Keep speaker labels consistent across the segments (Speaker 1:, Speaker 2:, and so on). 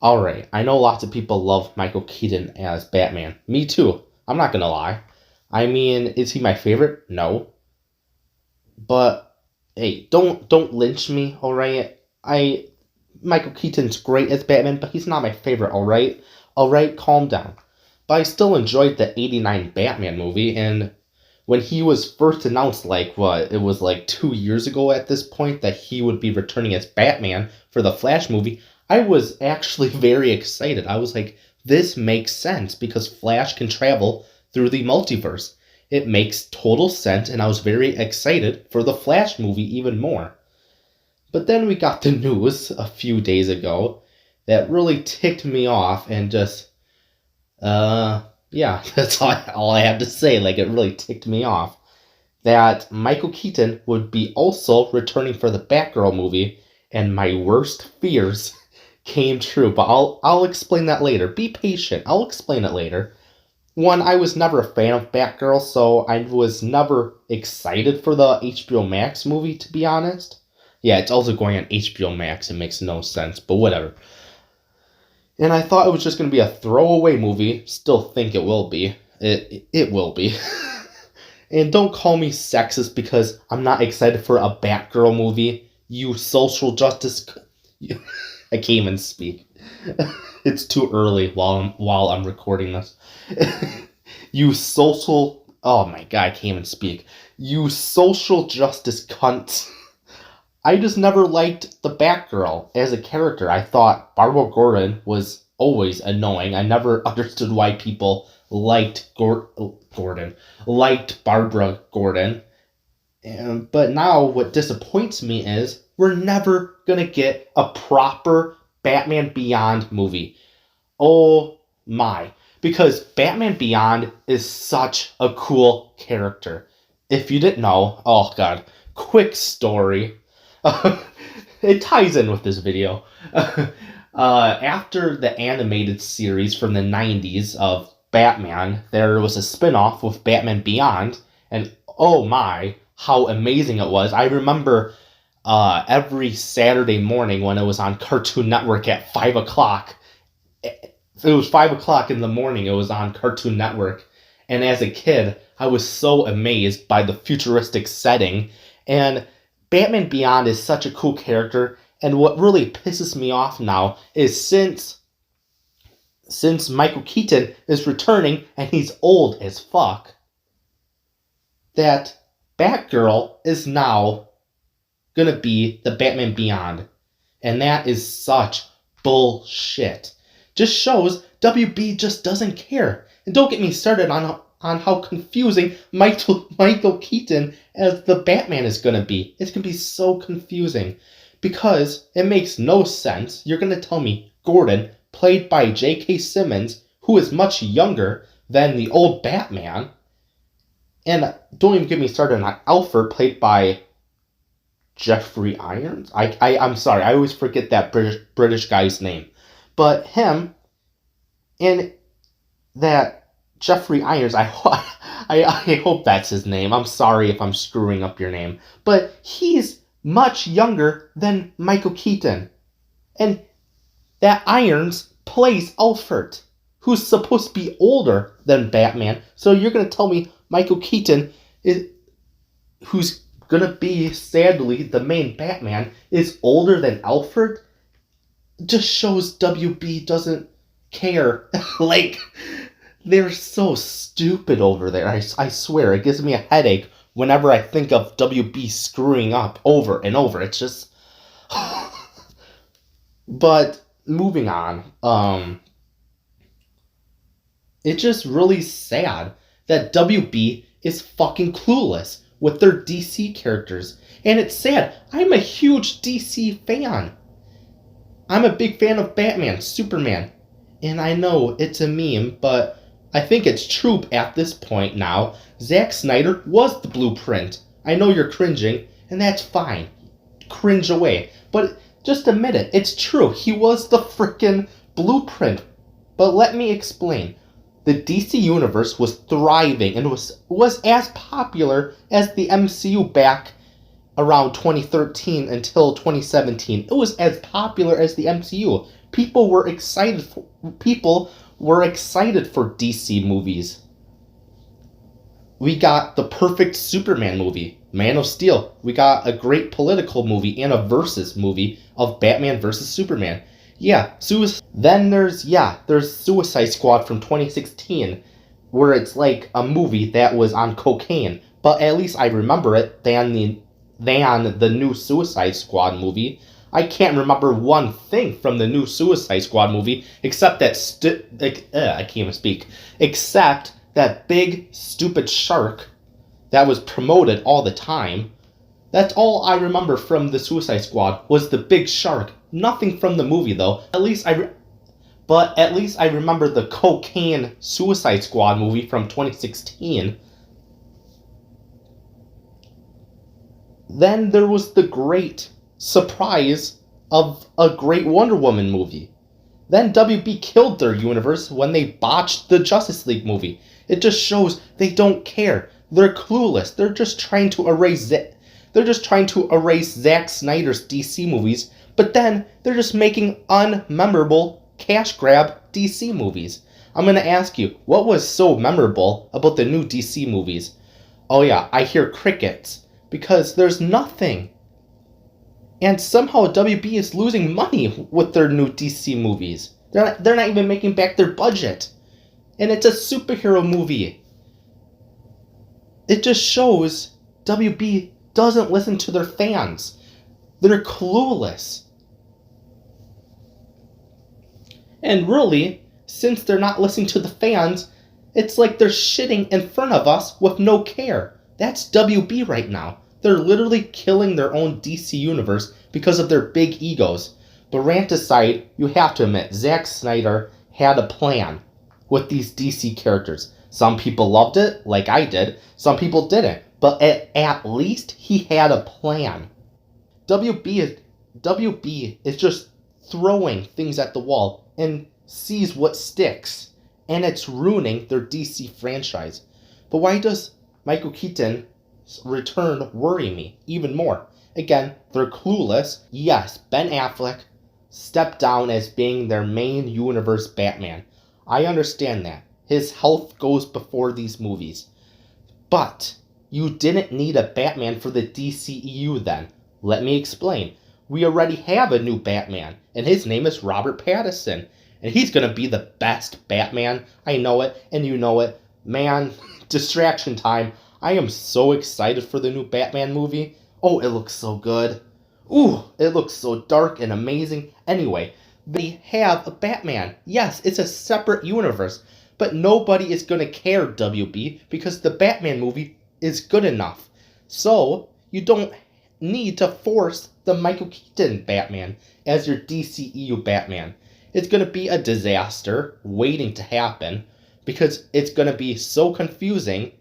Speaker 1: Alright, I know lots of people love Michael Keaton as Batman. Me too. I'm not gonna lie. I mean, is he my favorite? No. But hey, don't lynch me, alright? Michael Keaton's great as Batman, but he's not my favorite, alright? Alright, calm down. But I still enjoyed the '89 Batman movie, and when he was first announced, it was like 2 years ago at this point, that he would be returning as Batman for the Flash movie, I was actually very excited. I was like, this makes sense because Flash can travel through the multiverse. It makes total sense, and I was very excited for the Flash movie even more. But then we got the news a few days ago that really ticked me off and just, yeah, that's all I have to say. Like, it really ticked me off that Michael Keaton would be also returning for the Batgirl movie, and my worst fears came true. But I'll explain that later. Be patient. I'll explain it later. One, I was never a fan of Batgirl, so I was never excited for the HBO Max movie, to be honest. Yeah, it's also going on HBO Max. It makes no sense, but whatever. And I thought it was just going to be a throwaway movie. Still think it will be. It will be. And don't call me sexist because I'm not excited for a Batgirl movie. You social justice... I can't even speak. It's too early while I'm recording this. You social... Oh my god, I can't even speak. You social justice cunts. I just never liked the Batgirl as a character. I thought Barbara Gordon was always annoying. I never understood why people liked liked Barbara Gordon. But now what disappoints me is we're never gonna get a proper Batman Beyond movie. Oh my. Because Batman Beyond is such a cool character. If you didn't know, oh god, quick story. It ties in with this video. After the animated series from the 90s of Batman, there was a spin-off with Batman Beyond, and oh my, how amazing it was. I remember every Saturday morning when it was on Cartoon Network at 5 o'clock. It was 5 o'clock in the morning, it was on Cartoon Network. And as a kid, I was so amazed by the futuristic setting. And Batman Beyond is such a cool character. And what really pisses me off now is since Michael Keaton is returning and he's old as fuck, that Batgirl is now gonna be the Batman Beyond. And that is such bullshit. Just shows WB just doesn't care. And don't get me started on how confusing Michael Keaton as the Batman is gonna be. It's gonna be so confusing. Because it makes no sense. You're gonna tell me Gordon, played by J.K. Simmons, who is much younger than the old Batman. And don't even get me started on Alfred, played by Jeffrey Irons. I'm sorry, I always forget that British guy's name. But him and that Jeffrey Irons, I hope that's his name. I'm sorry if I'm screwing up your name. But he's much younger than Michael Keaton. And that Irons plays Alfred, who's supposed to be older than Batman. So you're going to tell me Michael Keaton, who's going to be, sadly, the main Batman, is older than Alfred? Just shows WB doesn't care. Like, they're so stupid over there. I swear, it gives me a headache whenever I think of WB screwing up over and over. It's just... But, moving on. It's just really sad that WB is fucking clueless with their DC characters. And it's sad. I'm a huge DC fan. I'm a big fan of Batman, Superman. And I know it's a meme, but I think it's true at this point now. Zack Snyder was the blueprint. I know you're cringing, and that's fine. Cringe away. But just admit it. It's true. He was the frickin' blueprint. But let me explain. The DC Universe was thriving and was as popular as the MCU back around 2013 until 2017. It was as popular as the MCU. People were excited for DC movies. We got the perfect Superman movie, Man of Steel. We got a great political movie and a versus movie of Batman versus Superman. Yeah, then there's Suicide Squad from 2016, where it's like a movie that was on cocaine. But at least I remember it than the new Suicide Squad movie. I can't remember one thing from the new Suicide Squad movie except that I can't even speak. Except that big stupid shark that was promoted all the time. That's all I remember from the Suicide Squad was the big shark. Nothing from the movie though. But at least I remember the cocaine Suicide Squad movie from 2016. Then there was the great surprise of a great Wonder Woman movie. Then WB killed their universe when they botched the Justice League movie. It just shows they don't care. They're clueless. They're just trying to erase Zack Snyder's DC movies, but then they're just making unmemorable cash grab DC movies. I'm going to ask you, what was so memorable about the new DC movies? Oh yeah, I hear crickets, because there's nothing. And somehow WB is losing money with their new DC movies. They're not even making back their budget. And it's a superhero movie. It just shows WB doesn't listen to their fans. They're clueless. And really, since they're not listening to the fans, it's like they're shitting in front of us with no care. That's WB right now. They're literally killing their own DC universe because of their big egos. But Rant aside, you have to admit, Zack Snyder had a plan with these DC characters. Some people loved it, like I did. Some people didn't. But at least he had a plan. WB is just throwing things at the wall and sees what sticks. And it's ruining their DC franchise. But why does MIcheal Keatans Return worry me even more? Again, they're clueless. Yes, Ben Affleck stepped down as being their main universe Batman. I understand that. His health goes before these movies. But you didn't need a Batman for the DCEU then. Let me explain. We already have a new Batman, and his name is Robert Pattinson. And he's going to be the best Batman. I know it, and you know it. Man, distraction time. I am so excited for the new Batman movie. Oh, it looks so good. Ooh, it looks so dark and amazing. Anyway, they have a Batman. Yes, it's a separate universe. But nobody is going to care, WB, because the Batman movie is good enough. So, you don't need to force the MIcheal Keaton Batman as your DCEU Batman. It's going to be a disaster waiting to happen because it's going to be so confusing.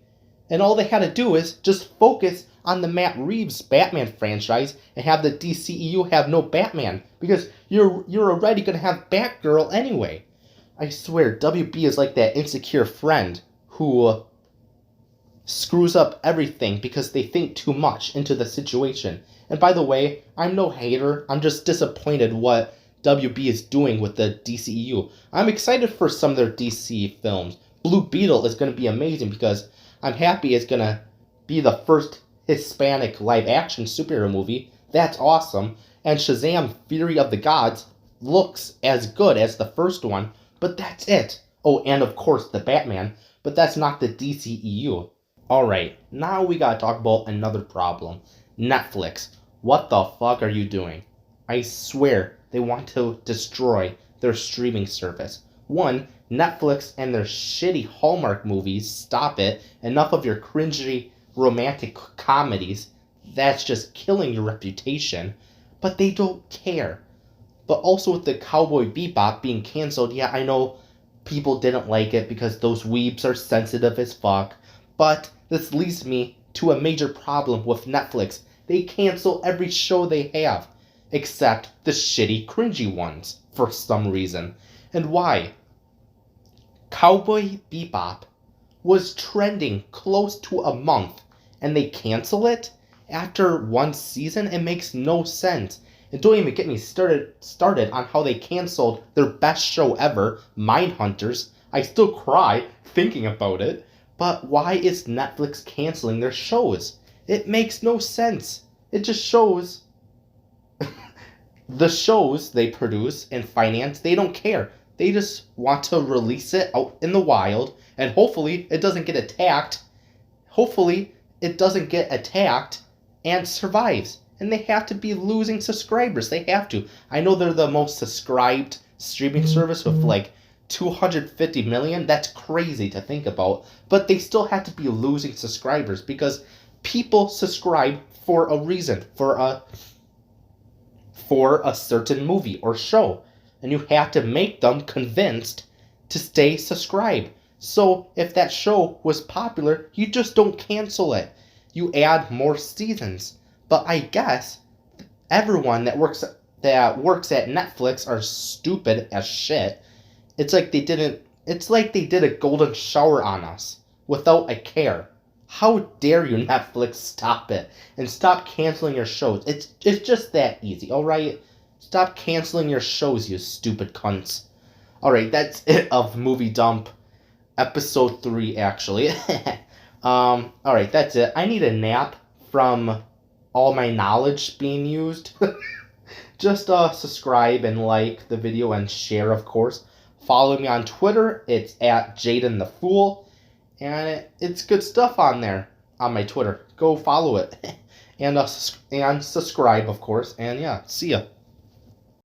Speaker 1: And all they had to do is just focus on the Matt Reeves Batman franchise and have the DCEU have no Batman because you're already going to have Batgirl anyway. I swear, WB is like that insecure friend who screws up everything because they think too much into the situation. And by the way, I'm no hater. I'm just disappointed what WB is doing with the DCEU. I'm excited for some of their DC films. Blue Beetle is going to be amazing because I'm happy it's going to be the first Hispanic live-action superhero movie. That's awesome. And Shazam! Fury of the Gods looks as good as the first one, but that's it. Oh, and of course the Batman, but that's not the DCEU. Alright, now we gotta talk about another problem. Netflix. What the fuck are you doing? I swear they want to destroy their streaming service. One, Netflix and their shitty Hallmark movies. Stop it. Enough of your cringy romantic comedies. That's just killing your reputation. But they don't care. But also with the Cowboy Bebop being canceled, yeah, I know people didn't like it because those weebs are sensitive as fuck. But this leads me to a major problem with Netflix. They cancel every show they have. Except the shitty, cringy ones, for some reason. And why? Cowboy Bebop was trending close to a month, and they cancel it? After one season? It makes no sense. And don't even get me started on how they canceled their best show ever, Mindhunters. I still cry thinking about it. But why is Netflix canceling their shows? It makes no sense. It just shows the shows they produce and finance, they don't care. They just want to release it out in the wild, and hopefully it doesn't get attacked. Hopefully it doesn't get attacked and survives. And they have to be losing subscribers. They have to. I know they're the most subscribed streaming service with like 250 million. That's crazy to think about. But they still have to be losing subscribers because people subscribe for a reason, for a certain movie or show. And you have to make them convinced to stay subscribed. So if that show was popular, you just don't cancel it. You add more seasons. But I guess everyone that works at Netflix are stupid as shit. It's like they did a golden shower on us without a care. How dare you, Netflix, stop it and stop canceling your shows. It's just that easy, alright? Stop canceling your shows, you stupid cunts. Alright, that's it of Movie Dump episode 3, actually. Alright, that's it. I need a nap from all my knowledge being used. Just subscribe and like the video and share, of course. Follow me on Twitter. It's at Jaden the Fool. And it's good stuff on there, on my Twitter. Go follow it. And subscribe, of course. And yeah, see ya.